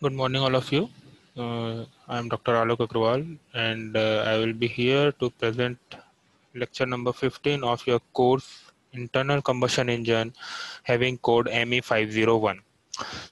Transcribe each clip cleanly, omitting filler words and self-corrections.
Good morning, all of you. I am Dr. Alok Agrawal, and I will be here to present lecture number 15 of your course Internal Combustion Engine having code ME501.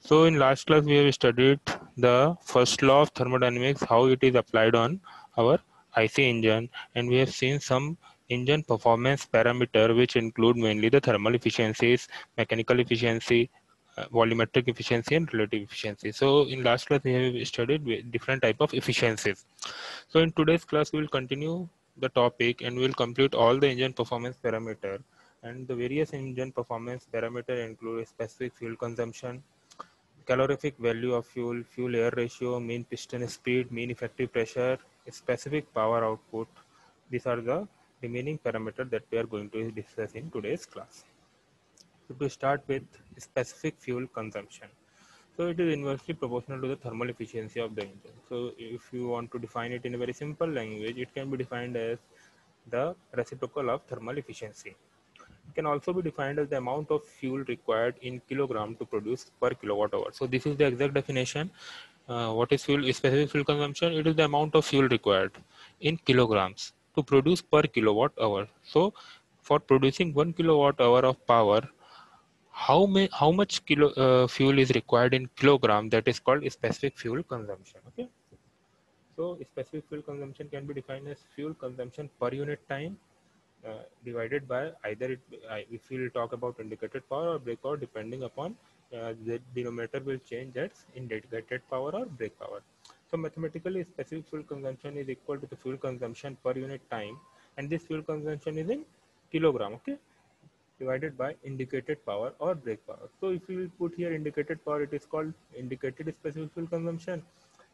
So, in last class, we have studied the first law of thermodynamics, how it is applied on our IC engine, and we have seen some engine performance parameter which include mainly the thermal efficiencies, mechanical efficiency, volumetric efficiency and relative efficiency. So in last class we have studied different type of efficiencies. So in today's class we will continue the topic and we will complete all the engine performance parameter, and the various engine performance parameter include specific fuel consumption, calorific value of fuel, fuel air ratio, mean piston speed, mean effective pressure, specific power output. These are the remaining parameters that we are going to discuss in today's class. So to start with specific fuel consumption. So it is inversely proportional to the thermal efficiency of the engine. So if you want to define it in a very simple language, it can be defined as the reciprocal of thermal efficiency. It can also be defined as the amount of fuel required in kilogram to produce per kilowatt hour. So this is the exact definition. What is fuel? Specific fuel consumption? It is the amount of fuel required in kilograms to produce per kilowatt hour. So for producing 1 kilowatt hour of power, how much fuel is required in kilogram, that is called specific fuel consumption. Okay, so specific fuel consumption can be defined as fuel consumption per unit time divided by either if we will talk about indicated power or brake power, depending upon the denominator will change as indicated power or brake power. So mathematically specific fuel consumption is equal to the fuel consumption per unit time, and this fuel consumption is in kilogram. Okay, divided by indicated power or brake power. So if we will put here indicated power, it is called indicated specific fuel consumption,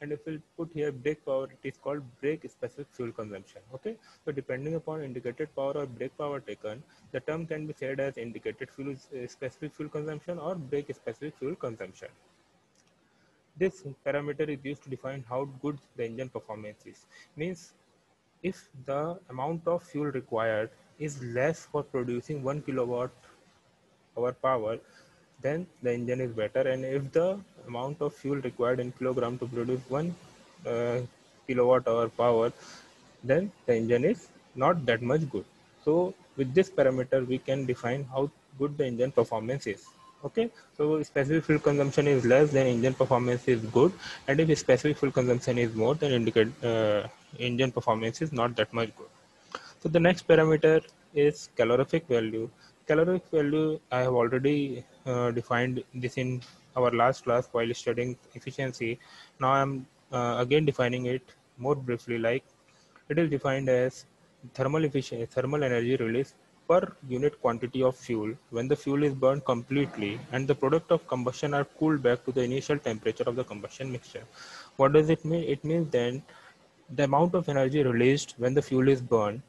and if we will put here brake power, it is called brake specific fuel consumption. Okay, so depending upon indicated power or brake power taken, the term can be said as indicated fuel specific fuel consumption or brake specific fuel consumption. This parameter is used to define how good the engine performance is. Means if the amount of fuel required is less for producing 1 kilowatt hour power, then the engine is better. And if the amount of fuel required in kilogram to produce 1 kilowatt hour power, then the engine is not that much good. So with this parameter, we can define how good the engine performance is. Okay, so specific fuel consumption is less, then engine performance is good, and if specific fuel consumption is more, then indicate engine performance is not that much good. So the next parameter is calorific value. Calorific value, I have already defined this in our last class while studying efficiency. Now I'm again defining it more briefly. Like it is defined as thermal efficiency, thermal energy release per unit quantity of fuel when the fuel is burned completely and the product of combustion are cooled back to the initial temperature of the combustion mixture. What does it mean? It means then the amount of energy released when the fuel is burned,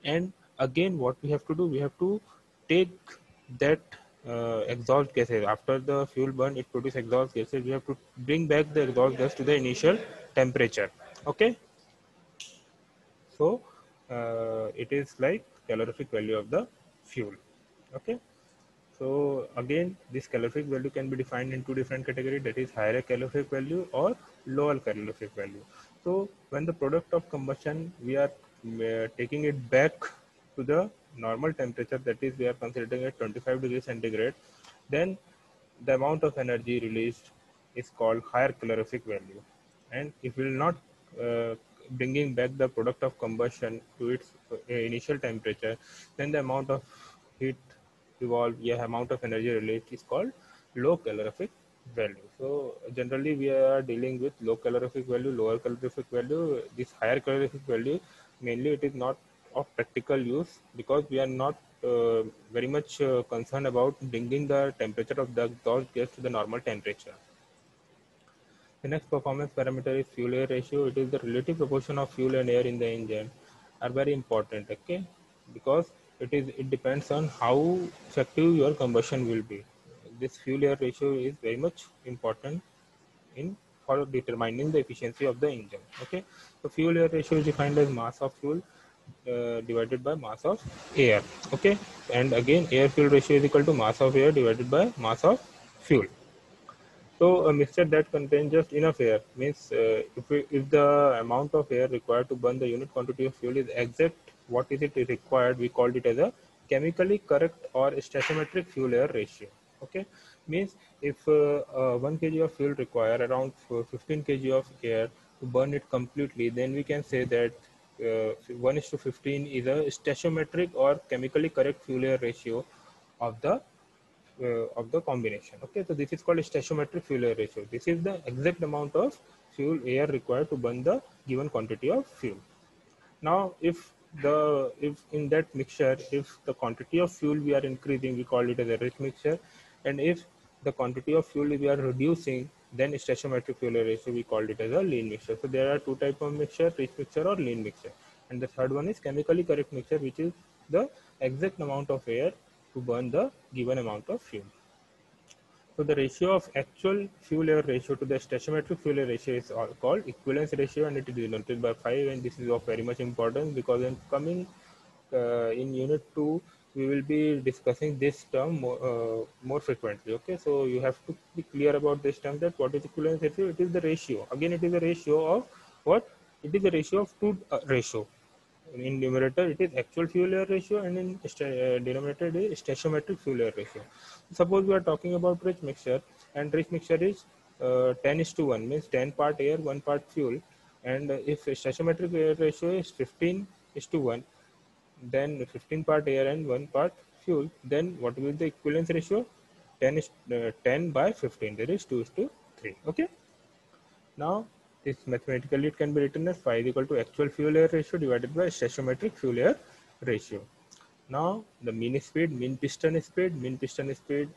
and again what we have to do, we have to take that exhaust gases after the fuel burn, it produces exhaust gases, we have to bring back the exhaust gas to the initial temperature. Okay, so it is like calorific value of the fuel. Okay, so again this calorific value can be defined in two different categories, that is higher calorific value or lower calorific value. So when the product of combustion, we are taking it back to the normal temperature, that is we are considering at 25 degrees centigrade, then the amount of energy released is called higher calorific value. And if we will not bringing back the product of combustion to its initial temperature, then the amount of heat evolved, yeah, amount of energy released is called low calorific value. So generally we are dealing with low calorific value, lower calorific value. This higher calorific value, mainly it is not of practical use because we are not very much concerned about bringing the temperature of the exhaust gas to the normal temperature. The next performance parameter is fuel air ratio. It is the relative proportion of fuel and air in the engine are very important, okay? Because it depends on how effective your combustion will be. This fuel air ratio is very much important in for determining the efficiency of the engine. Okay, so fuel air ratio is defined as mass of fuel divided by mass of air. Okay, and again air fuel ratio is equal to mass of air divided by mass of fuel. So a mixture that contains just enough air means if the amount of air required to burn the unit quantity of fuel is exact what is it required, we called it as a chemically correct or stoichiometric fuel air ratio. Okay, means if 1 kg of fuel require around 15 kg of air to burn it completely, then we can say that 1 is to 15 is a stoichiometric or chemically correct fuel air ratio of the combination. Okay, so this is called stoichiometric fuel air ratio. This is the exact amount of fuel air required to burn the given quantity of fuel. Now, if in that mixture, if the quantity of fuel we are increasing, we call it as a rich mixture, and if the quantity of fuel we are reducing, then stoichiometric fuel air ratio we called it as a lean mixture. So there are two types of mixture: rich mixture or lean mixture. And the third one is chemically correct mixture, which is the exact amount of air to burn the given amount of fuel. So the ratio of actual fuel air ratio to the stoichiometric fuel air ratio is called equivalence ratio, and it is denoted by 5. And this is of very much importance because in coming in unit 2 we will be discussing this term more frequently. Okay, so you have to be clear about this term, that what is equivalence ratio. It is the ratio, again it is a ratio of what, it is a ratio of two ratio. In numerator it is actual fuel air ratio, and in denominator it is stoichiometric fuel air ratio. Suppose we are talking about rich mixture, and rich mixture is 10 is to 1, means 10 part air 1 part fuel. And if stoichiometric air ratio is 15 is to 1, then 15 part air and 1 part fuel, then what will be the equivalence ratio? 10 is 10 by 15, there is 2 is to 3. Okay, now, this mathematically it can be written as phi is equal to actual fuel air ratio divided by stoichiometric fuel air ratio. Now, the mean piston speed,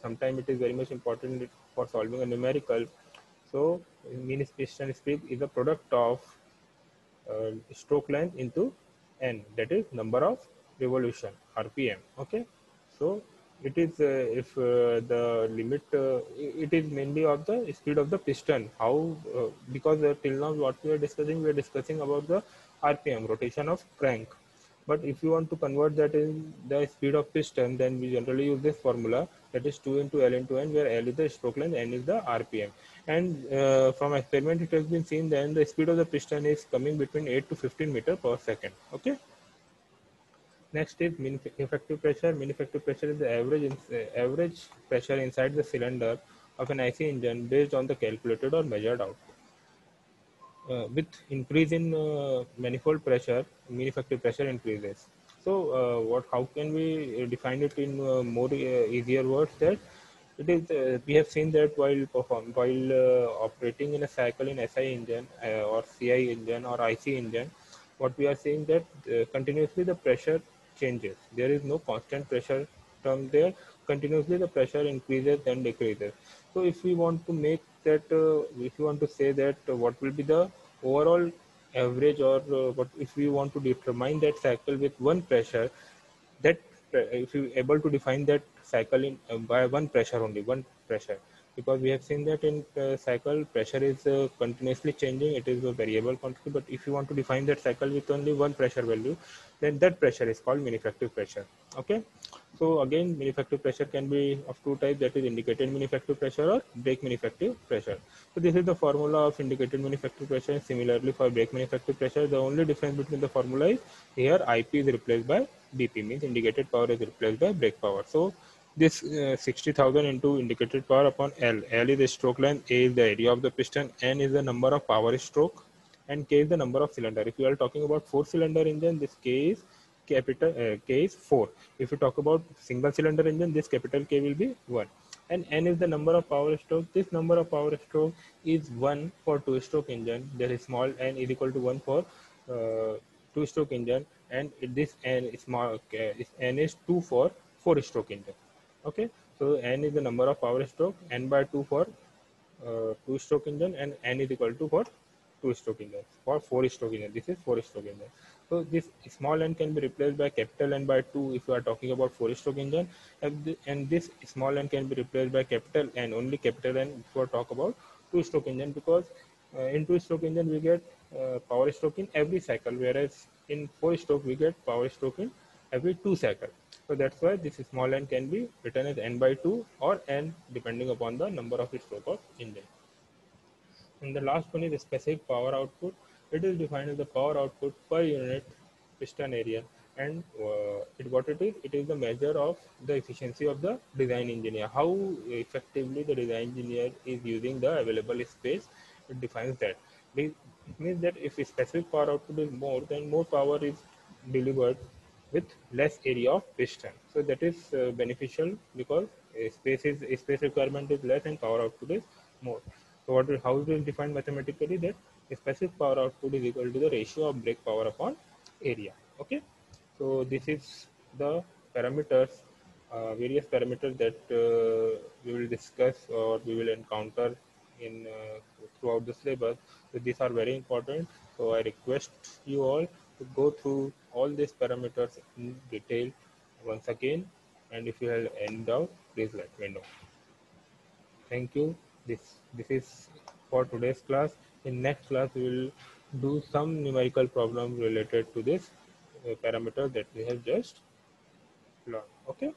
sometimes it is very much important for solving a numerical. So, mean piston speed is a product of stroke length into n, that is number of revolution, rpm. Okay, so it is if the limit it is mainly of the speed of the piston, how because till now what we are discussing about the rpm, rotation of crank. But if you want to convert that in the speed of piston, then we generally use this formula, that is 2 into L into N, where L is the stroke length, N is the RPM. And from experiment, it has been seen that the speed of the piston is coming between 8 to 15 meter per second. Okay. Next is mean effective pressure. Mean effective pressure is the average pressure inside the cylinder of an IC engine based on the calculated or measured output. With increase in manifold pressure, mean effective pressure increases. So, how can we define it in more easier words? That it is we have seen that while operating in a cycle in SI engine or CI engine or IC engine, what we are seeing that continuously the pressure changes. There is no constant pressure term there. Continuously the pressure increases and decreases. So if we want to make that, if you want to say that what will be the overall average, or what if we want to determine that cycle with one pressure, that if you able to define that cycle in by one pressure, only one pressure, because we have seen that in cycle pressure is continuously changing, it is a variable quantity. But if you want to define that cycle with only one pressure value, then that pressure is called mean effective pressure. Okay, so again mean effective pressure can be of two types, that is indicated mean effective pressure or brake mean effective pressure. So this is the formula of indicated mean effective pressure. Similarly for brake mean effective pressure, the only difference between the formula is here IP is replaced by BP, means indicated power is replaced by brake power. So this 60,000 into indicated power upon L. L is the stroke length, A is the area of the piston, N is the number of power stroke, and K is the number of cylinder. If you are talking about 4-cylinder engine, this K is capital K is 4. If you talk about single cylinder engine, this capital K will be 1. And N is the number of power stroke. This number of power stroke is 1 for 2-stroke engine. There is small n is equal to 1 for 2-stroke engine, and this n is small n is 2 for 4-stroke engine. Okay, so n is the number of power stroke, n by 2 for 2-stroke engine, and n is equal to for 2-stroke engine. For 4-stroke engine, this is 4-stroke engine. So this small n can be replaced by capital N by 2 if you are talking about 4-stroke engine, and this small n can be replaced by capital N, only capital N, if you are talk about 2-stroke engine, because in 2-stroke engine we get power stroke in every cycle, whereas in 4-stroke we get power stroke in every 2 cycles. So that's why this small n can be written as n by 2 or n depending upon the number of stroke of engine. And the last one is specific power output. It is defined as the power output per unit piston area, and what it is? It is the measure of the efficiency of the design engineer. How effectively the design engineer is using the available space. It defines that. It means that if a specific power output is more, then more power is delivered with less area of piston. So that is beneficial because space requirement is less and power output is more. So how it is defined mathematically, that specific power output is equal to the ratio of brake power upon area. Okay, so this is the parameters, various parameters that we will discuss or we will encounter in throughout the syllabus. So these are very important. So I request you all to go through all these parameters in detail once again. And if you have any doubt, please let me know. Thank you. This is for today's class. In next class, we will do some numerical problem related to this parameter that we have just learned. Okay.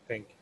Thank you.